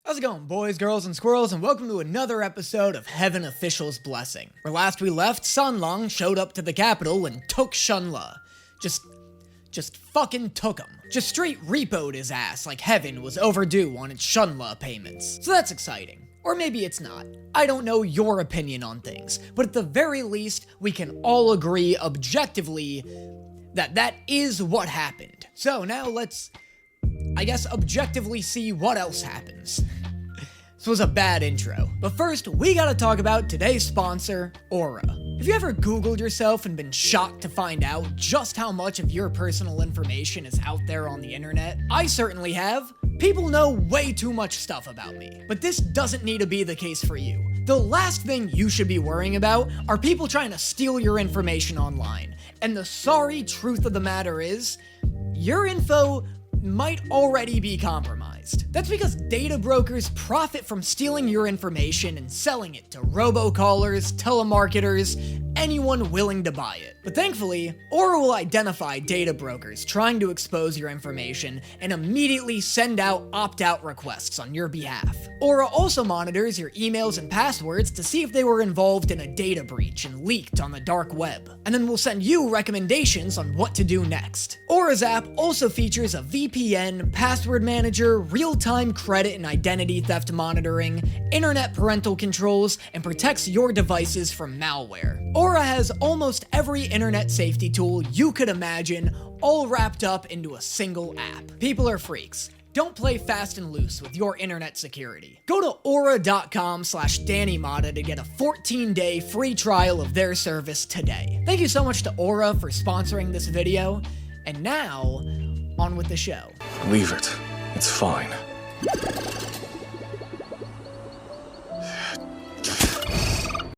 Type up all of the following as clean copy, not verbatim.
How's it going, boys, girls, and squirrels, and welcome to another episode of Heaven Official's Blessing. Where last we left, Sunlong showed up to the capital and took Shunla. Just fucking took him. Just straight repoed his ass like Heaven was overdue on its Shunla payments. So that's exciting. Or maybe it's not. I don't know your opinion on things, but at the very least, we can all agree objectively that that is what happened. So now let's, I guess, objectively see what else happens. This was a bad intro. But first, we gotta talk about today's sponsor, Aura. Have you ever Googled yourself and been shocked to find out just how much of your personal information is out there on the internet? I certainly have. People know way too much stuff about me. But this doesn't need to be the case for you. The last thing you should be worrying about are people trying to steal your information online. And the sorry truth of the matter is, your info might already be compromised. That's because data brokers profit from stealing your information and selling it to robocallers, telemarketers, anyone willing to buy it. But thankfully, Aura will identify data brokers trying to expose your information and immediately send out opt-out requests on your behalf. Aura also monitors your emails and passwords to see if they were involved in a data breach and leaked on the dark web, and then we'll send you recommendations on what to do next. Aura's app also features a VPN, password manager, real-time credit and identity theft monitoring, internet parental controls, and protects your devices from malware. Aura has almost every internet safety tool you could imagine, all wrapped up into a single app. People are freaks. Don't play fast and loose with your internet security. Go to aura.com/DannyMata to get a 14-day free trial of their service today. Thank you so much to Aura for sponsoring this video, and now, on with the show. Leave it. It's fine.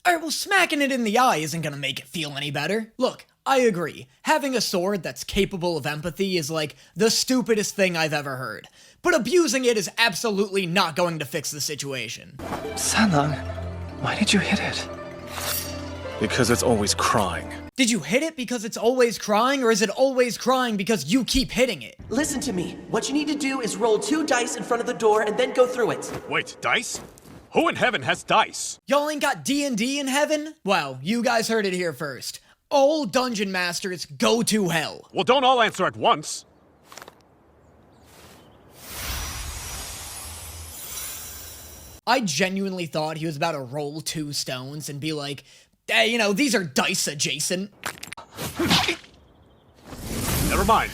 Alright, well, smacking it in the eye isn't gonna make it feel any better. Look, I agree. Having a sword that's capable of empathy is like the stupidest thing I've ever heard. But abusing it is absolutely not going to fix the situation. Sanlang, why did you hit it? Because it's always crying. Did you hit it because it's always crying, or is it always crying because you keep hitting it? Listen to me. What you need to do is roll 2 dice in front of the door and then go through it. Wait, dice? Who in heaven has dice? Y'all ain't got D&D in heaven? Well, you guys heard it here first. All dungeon masters go to hell. Well, don't all answer at once. I genuinely thought he was about to roll 2 stones and be like, hey, you know, these are dice adjacent. Never mind.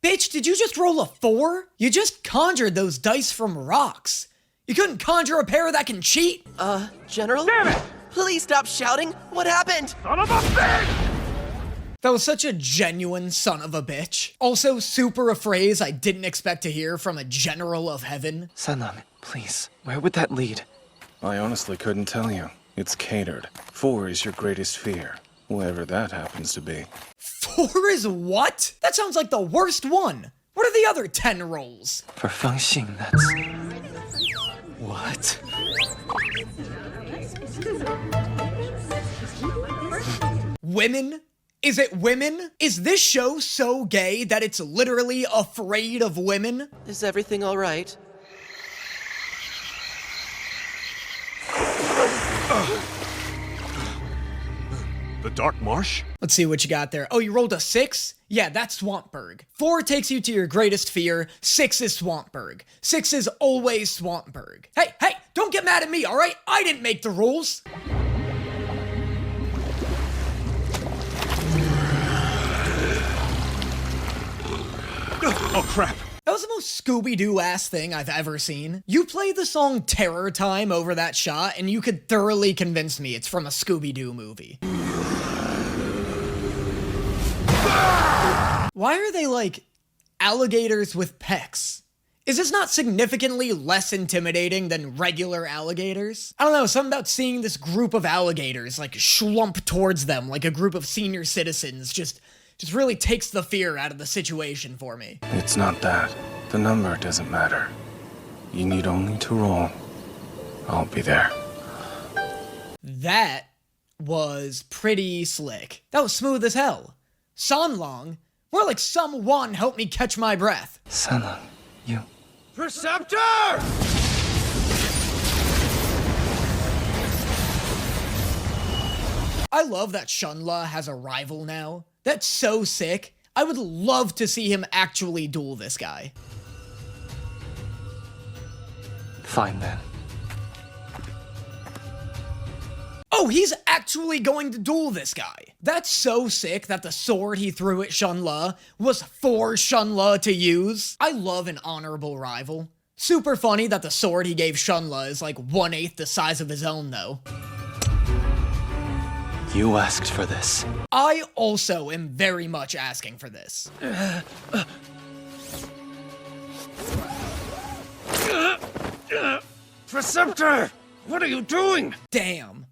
Bitch, did you just roll a 4? You just conjured those dice from rocks. You couldn't conjure a pair that can cheat? General? Damn it! Please stop shouting. What happened? Son of a bitch! That was such a genuine son of a bitch. Also super a phrase I didn't expect to hear from a general of heaven. Sanlang, please, where would that lead? I honestly couldn't tell you. It's catered. 4 is your greatest fear, whatever that happens to be. 4 is what? That sounds like the worst one. What are the other 10 rolls? For Fengxing, that's... What? Women? Is it women? Is this show so gay that it's literally afraid of women? Is everything all right? The Dark Marsh? Let's see what you got there. Oh, you rolled a 6? Yeah, that's Swampburg. 4 takes you to your greatest fear. 6 is Swampburg. 6 is always Swampburg. Hey, don't get mad at me, alright? I didn't make the rules. Oh, crap. That was the most Scooby-Doo-ass thing I've ever seen. You play the song Terror Time over that shot, and you could thoroughly convince me it's from a Scooby-Doo movie. Why are they like alligators with pecs? Is this not significantly less intimidating than regular alligators? I don't know, something about seeing this group of alligators like schlump towards them like a group of senior citizens just really takes the fear out of the situation for me. It's not that. The number doesn't matter. You need only to roll. I'll be there. That was pretty slick. That was smooth as hell. Sunlong? More like someone help me catch my breath. Sanlang, You. Preceptor! I love that Shunla has a rival now. That's so sick. I would love to see him actually duel this guy. Fine then. Oh, he's actually going to duel this guy. That's so sick that the sword he threw at Shunla was for Shunla to use. I love an honorable rival. Super funny that the sword he gave Shunla is like 1/8 the size of his own though. You asked for this. I also am very much asking for this. Preceptor! What are you doing? Damn.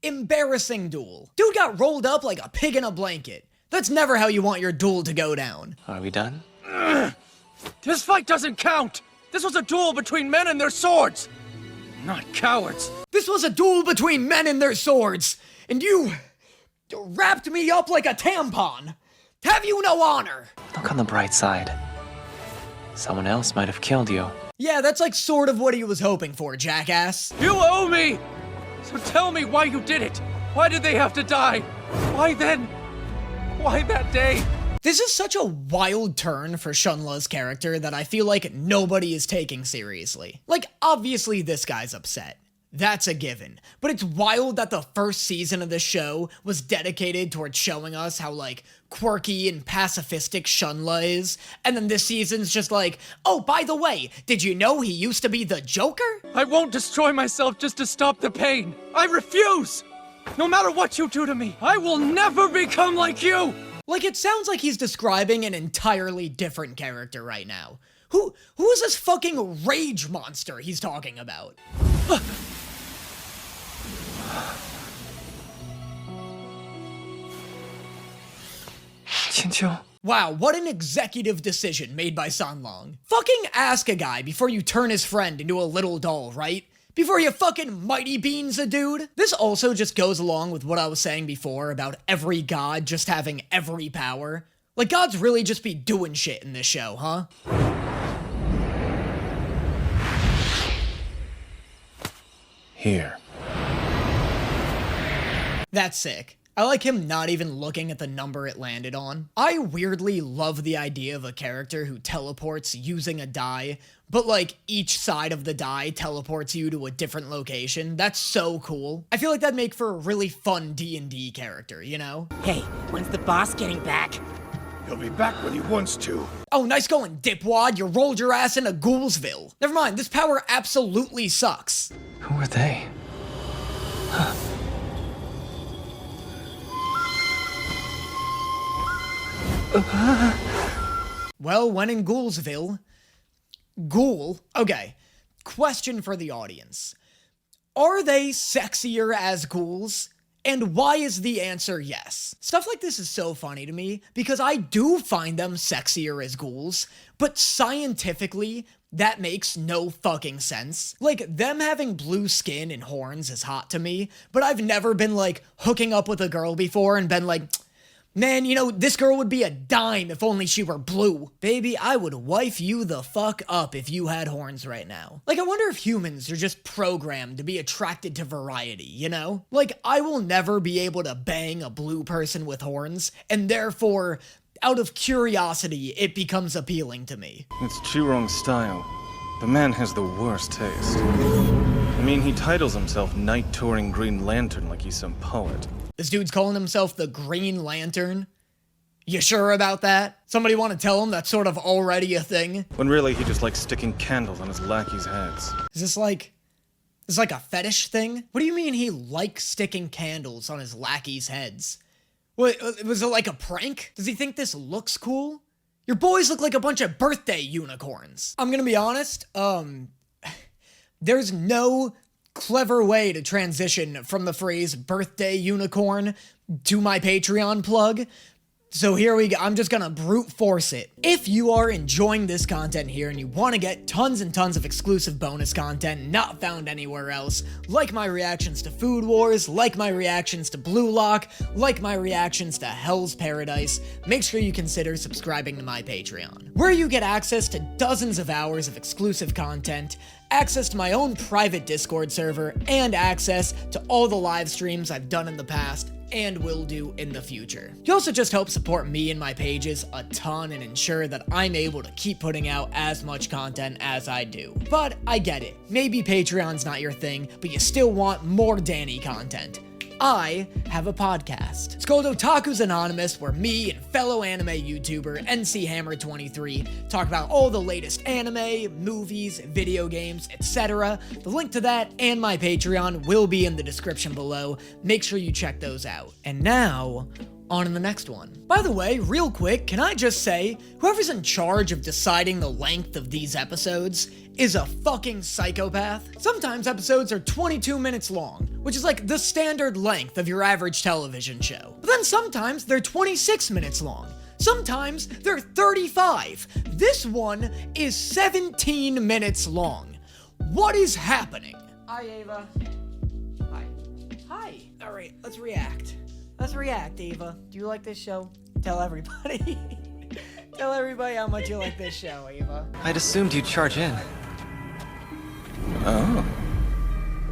Embarrassing duel. Dude got rolled up like a pig in a blanket. That's never how you want your duel to go down. Are we done? This fight doesn't count! This was a duel between men and their swords! Not cowards! This was a duel between men and their swords, and you wrapped me up like a tampon. Have you no honor? Look on the bright side. Someone else might have killed you. Yeah, that's like sort of what he was hoping for, jackass. You owe me! So tell me why you did it! Why did they have to die? Why then? Why that day? This is such a wild turn for Shunla's character that I feel like nobody is taking seriously. Like, obviously this guy's upset. That's a given. But it's wild that the first season of this show was dedicated towards showing us how, like, quirky and pacifistic Shunla is, and then this season's just like, oh, by the way, did you know he used to be the Joker? I won't destroy myself just to stop the pain! I refuse! No matter what you do to me, I will never become like you! Like, it sounds like he's describing an entirely different character right now. Who is this fucking rage monster he's talking about? Qinqiu. Wow, what an executive decision made by Sanlong. Fucking ask a guy before you turn his friend into a little doll, right? Before you fucking mighty beans a dude. This also just goes along with what I was saying before about every god just having every power. Like, gods really just be doing shit in this show, huh? Here. That's sick. I like him not even looking at the number it landed on. I weirdly love the idea of a character who teleports using a die, but like each side of the die teleports you to a different location. That's so cool. I feel like that'd make for a really fun D&D character, you know? Hey, when's the boss getting back? He'll be back when he wants to. Oh, nice going, dipwad. You rolled your ass into Ghoulsville. Never mind, this power absolutely sucks. Who are they? Well, when in Ghoulsville... Ghoul? Okay. Question for the audience. Are they sexier as ghouls? And why is the answer yes? Stuff like this is so funny to me, because I do find them sexier as ghouls, but scientifically, that makes no fucking sense. Like, them having blue skin and horns is hot to me, but I've never been, like, hooking up with a girl before and been like, man, you know, this girl would be a dime if only she were blue. Baby, I would wife you the fuck up if you had horns right now. Like, I wonder if humans are just programmed to be attracted to variety, you know? Like, I will never be able to bang a blue person with horns, and therefore, out of curiosity, it becomes appealing to me. It's Chirong's style. The man has the worst taste. I mean, he titles himself Night Touring Green Lantern like he's some poet. This dude's calling himself the Green Lantern? You sure about that? Somebody want to tell him that's sort of already a thing? When really he just likes sticking candles on his lackeys' heads. Is this like a fetish thing? What do you mean he likes sticking candles on his lackeys' heads? What, was it like a prank? Does he think this looks cool? Your boys look like a bunch of birthday unicorns. I'm gonna be honest, there's no clever way to transition from the phrase birthday unicorn to my Patreon plug. So here we go. I'm just gonna brute force it. If you are enjoying this content here and you want to get tons and tons of exclusive bonus content not found anywhere else, like my reactions to Food Wars, like my reactions to Blue Lock, like my reactions to Hell's Paradise, make sure you consider subscribing to my Patreon, where you get access to dozens of hours of exclusive content, access to my own private Discord server, and access to all the live streams I've done in the past and will do in the future. You also just help support me and my pages a ton and ensure that I'm able to keep putting out as much content as I do. But I get it. Maybe Patreon's not your thing, but you still want more Danny content. I have a podcast. It's called Otaku's Anonymous, where me and fellow anime YouTuber NCHammer23 talk about all the latest anime, movies, video games, etc. The link to that and my Patreon will be in the description below. Make sure you check those out. And now, on to the next one. By the way, real quick, can I just say, whoever's in charge of deciding the length of these episodes is a fucking psychopath. Sometimes episodes are 22 minutes long, which is like the standard length of your average television show. But then sometimes they're 26 minutes long. Sometimes they're 35. This one is 17 minutes long. What is happening? Hi, Ava. Hi. Hi. All right, let's react. Let's react, Ava. Do you like this show? Tell everybody. Tell everybody how much you like this show, Ava. I'd assumed you'd charge in. Oh.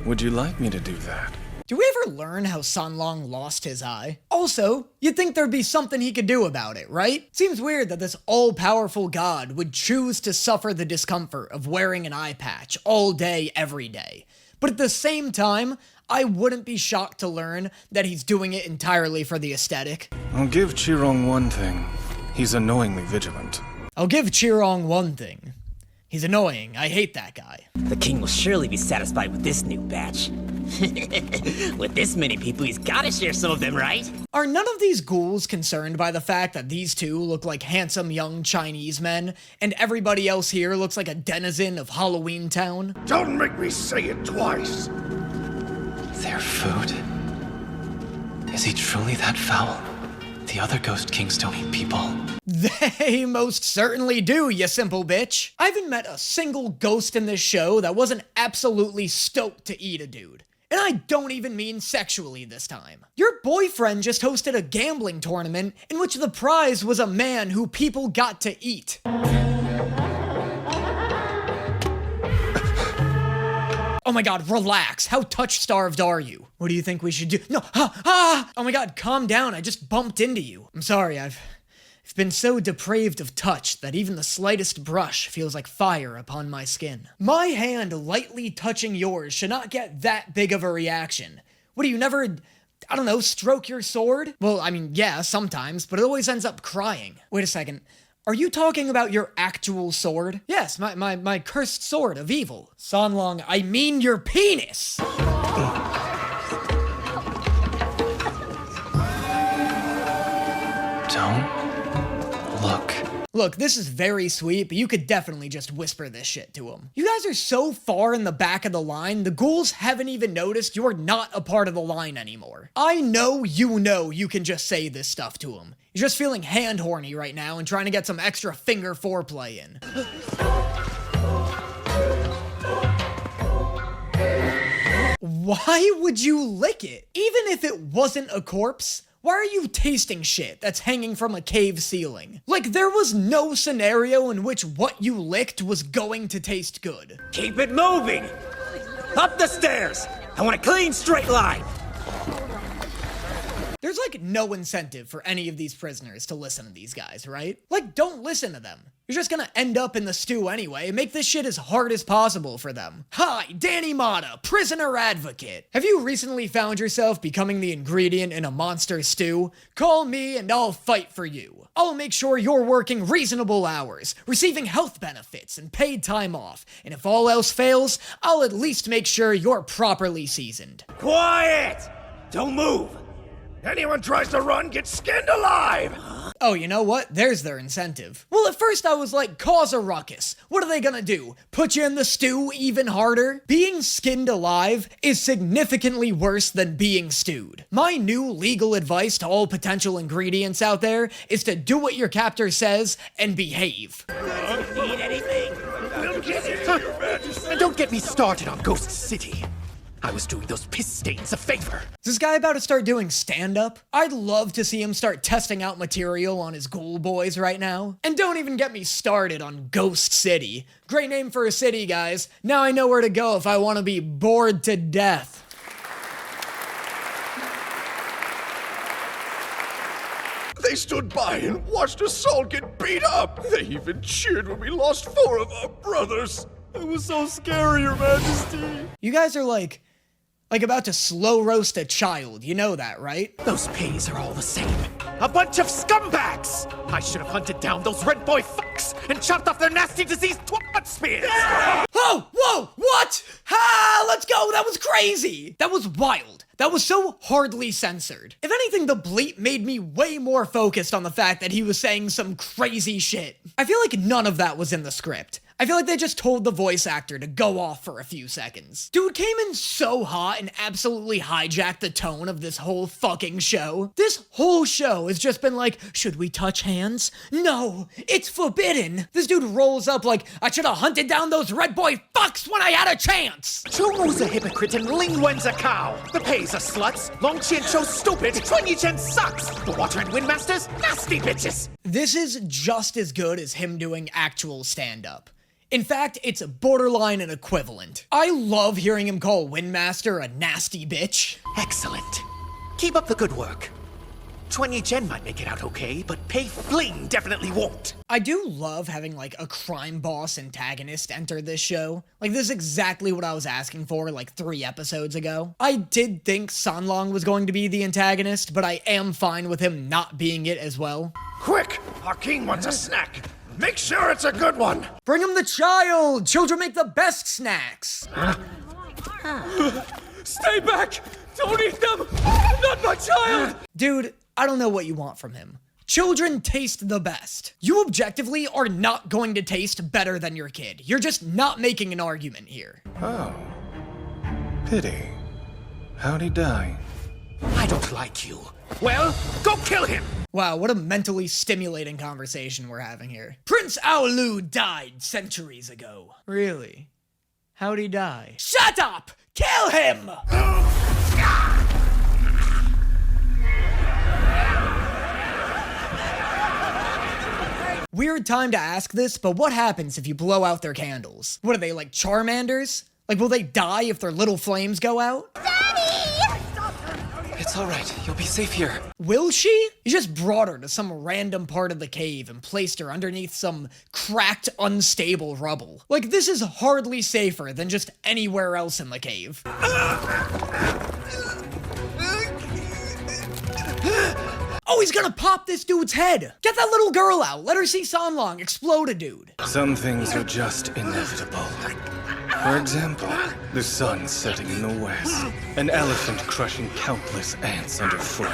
Would you like me to do that? Do we ever learn how Sanlong lost his eye? Also, you'd think there'd be something he could do about it, right? Seems weird that this all-powerful god would choose to suffer the discomfort of wearing an eye patch all day, every day. But at the same time, I wouldn't be shocked to learn that he's doing it entirely for the aesthetic. I'll give Chirong one thing. He's annoyingly vigilant. I'll give Chirong one thing. He's annoying. I hate that guy. The king will surely be satisfied with this new batch. With this many people, he's gotta share some of them, right? Are none of these ghouls concerned by the fact that these two look like handsome young Chinese men, and everybody else here looks like a denizen of Halloween Town? Don't make me say it twice. Their food? Is he truly that foul? The other Ghost Kings don't eat people. They most certainly do, you simple bitch. I haven't met a single ghost in this show that wasn't absolutely stoked to eat a dude. And I don't even mean sexually this time. Your boyfriend just hosted a gambling tournament in which the prize was a man who people got to eat. Oh my god, relax. How touch-starved are you? What do you think we should do? No, Oh my god, calm down. I just bumped into you. I'm sorry, I've been so depraved of touch that even the slightest brush feels like fire upon my skin. My hand lightly touching yours should not get that big of a reaction. What do you never, I don't know, stroke your sword? Well, I mean, yeah, sometimes, but it always ends up crying. Wait a second. Are you talking about your actual sword? Yes, my cursed sword of evil. Sanlong, I mean your penis! Don't look. Look, this is very sweet, but you could definitely just whisper this shit to him. You guys are so far in the back of the line, the ghouls haven't even noticed you're not a part of the line anymore. I know you can just say this stuff to him. You're just feeling hand horny right now and trying to get some extra finger foreplay in. Why would you lick it? Even if it wasn't a corpse? Why are you tasting shit that's hanging from a cave ceiling? Like, there was no scenario in which what you licked was going to taste good. Keep it moving! Up the stairs! I want a clean, straight line! There's like no incentive for any of these prisoners to listen to these guys, right? Like, don't listen to them. You're just gonna end up in the stew anyway. Make this shit as hard as possible for them. Hi, Danny Mata, prisoner advocate. Have you recently found yourself becoming the ingredient in a monster stew? Call me and I'll fight for you. I'll make sure you're working reasonable hours, receiving health benefits and paid time off. And if all else fails, I'll at least make sure you're properly seasoned. Quiet! Don't move! Anyone tries to run gets skinned alive! Oh, you know what? There's their incentive. Well, at first I was like, cause a ruckus. What are they gonna do? Put you in the stew even harder? Being skinned alive is significantly worse than being stewed. My new legal advice to all potential ingredients out there is to do what your captor says and behave. Need anything? And don't get me started on Ghost City. I was doing those piss stains a favor. Is this guy about to start doing stand-up? I'd love to see him start testing out material on his Ghoul Boys right now. And don't even get me started on Ghost City. Great name for a city, guys. Now I know where to go if I want to be bored to death. They stood by and watched us all get beat up. They even cheered when we lost 4 of our brothers. It was so scary, Your Majesty. You guys are like about to slow roast a child. You know that, right? Those pays are all the same. A bunch of scumbags! I should have hunted down those red boy fucks and chopped off their nasty diseased twat spears! Oh, whoa, what? Ha, let's go, that was crazy! That was wild. That was so hardly censored. If anything, the bleep made me way more focused on the fact that he was saying some crazy shit. I feel like none of that was in the script. I feel like they just told the voice actor to go off for a few seconds. Dude came in so hot and absolutely hijacked the tone of this whole fucking show. This whole show has just been like, should we touch hands? No, it's forbidden. This dude rolls up like, I should have hunted down those red boy fucks when I had a chance. Chomu's a hypocrite and Ling Wen's a cow. The Pays are sluts, Longqian Show's stupid, Chuanyi sucks. The Water and Wind Masters, nasty bitches. This is just as good as him doing actual stand-up. In fact, it's borderline an equivalent. I love hearing him call Windmaster a nasty bitch. Excellent. Keep up the good work. Chuanyi Chen might make it out okay, but Pei Fling definitely won't. I do love having like a crime boss antagonist enter this show. Like this is exactly what I was asking for like 3 episodes ago. I did think Sanlong was going to be the antagonist, but I am fine with him not being it as well. Quick! Our king wants a snack. Make sure it's a good one. Bring him the child! Children make the best snacks! Stay back! Don't eat them! Not my child! Dude, I don't know what you want from him. Children taste the best. You objectively are not going to taste better than your kid. You're just not making an argument here. Oh. Pity. How'd he die? I don't like you. Well, go kill him! Wow, what a mentally stimulating conversation we're having here. Prince Aolu died centuries ago. Really? How'd he die? Shut up! Kill him! Weird time to ask this, but what happens if you blow out their candles? What are they, like Charmanders? Like, will they die if their little flames go out? It's alright, you'll be safe here. Will she? You just brought her to some random part of the cave and placed her underneath some cracked, unstable rubble. Like, this is hardly safer than just anywhere else in the cave. Oh, he's gonna pop this dude's head! Get that little girl out! Let her see Sanlong explode a dude! Some things are just inevitable. For example, the sun setting in the west, an elephant crushing countless ants underfoot.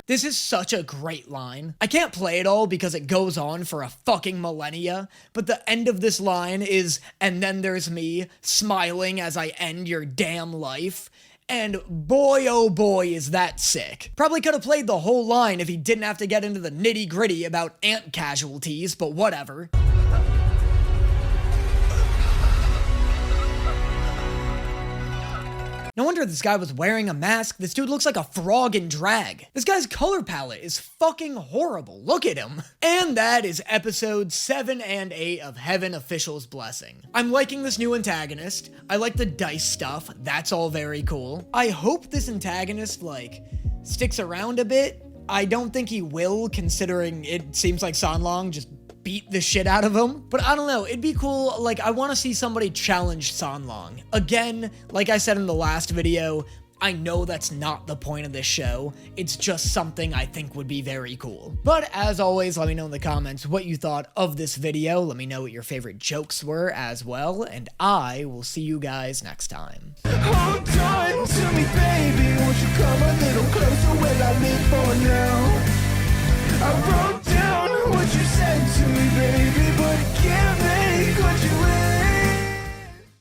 This is such a great line. I can't play it all because it goes on for a fucking millennia, but the end of this line is, and then there's me, smiling as I end your damn life. And boy, oh boy, is that sick. Probably could have played the whole line if he didn't have to get into the nitty-gritty about ant casualties, but whatever. No wonder this guy was wearing a mask. This dude looks like a frog in drag. This guy's color palette is fucking horrible. Look at him. And that is episodes 7 and 8 of Heaven Official's Blessing. I'm liking this new antagonist. I like the dice stuff. That's all very cool. I hope this antagonist, like, sticks around a bit. I don't think he will, considering it seems like Sanlong just beat the shit out of him. But I don't know, it'd be cool. Like, I want to see somebody challenge Sanlong. Again, like I said in the last video, I know that's not the point of this show, it's just something I think would be very cool. But as always, let me know in the comments what you thought of this video, let me know what your favorite jokes were as well, and I will see you guys next time. Hold on to me, baby. Won't you come a little closer? Will I live for now?